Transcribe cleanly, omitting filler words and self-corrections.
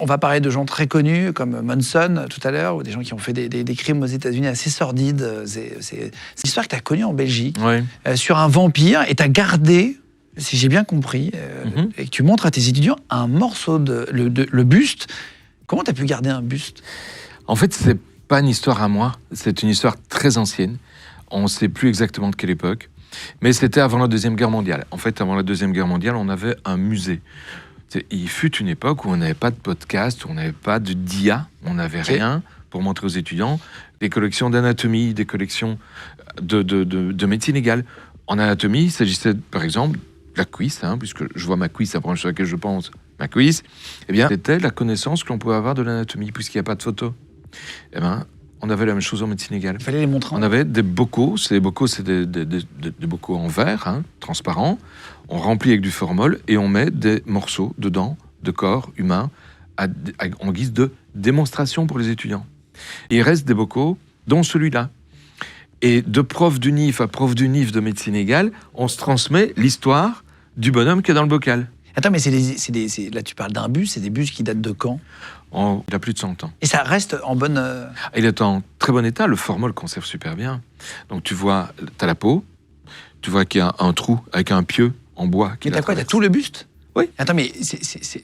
On va parler de gens très connus comme Manson tout à l'heure, ou des gens qui ont fait des crimes aux États-Unis assez sordides. C'est une histoire que tu as connue en Belgique, sur un vampire, et tu as gardé, si j'ai bien compris, et que tu montres à tes étudiants un morceau le buste. Comment tu as pu garder un buste? En fait, c'est pas une histoire à moi, c'est une histoire très ancienne. On ne sait plus exactement de quelle époque, mais c'était avant la Deuxième Guerre mondiale. En fait, avant la Deuxième Guerre mondiale, on avait un musée. Il fut une époque où on n'avait pas de podcast, où on n'avait pas de dia, on n'avait rien pour montrer aux étudiants. Des collections d'anatomie, des collections de médecine légale. En anatomie, il s'agissait, par exemple, de la cuisse, puisque je vois ma cuisse, la branche sur laquelle je pense, ma cuisse. Eh bien, c'était la connaissance que l'on pouvait avoir de l'anatomie, puisqu'il n'y a pas de photo. Eh bien, on avait la même chose en médecine légale. Il fallait les montrer. On avait des bocaux, c'est des bocaux en verre, transparents. On remplit avec du formol et on met des morceaux dedans de corps humain en guise de démonstration pour les étudiants. Et il reste des bocaux, dont celui-là. Et de prof d'UNIF à prof d'UNIF de médecine légale, on se transmet l'histoire du bonhomme qui est dans le bocal. Attends, mais là tu parles d'un buste, c'est des bustes qui datent de quand? Il a plus de 100 ans. Et ça reste en bonne... Il est en très bon état, le formol conserve super bien. Donc tu vois, tu as la peau, tu vois qu'il y a un trou avec un pieu en bois. Mais t'as quoi? T'as tout le buste? Oui. Attends, mais c'est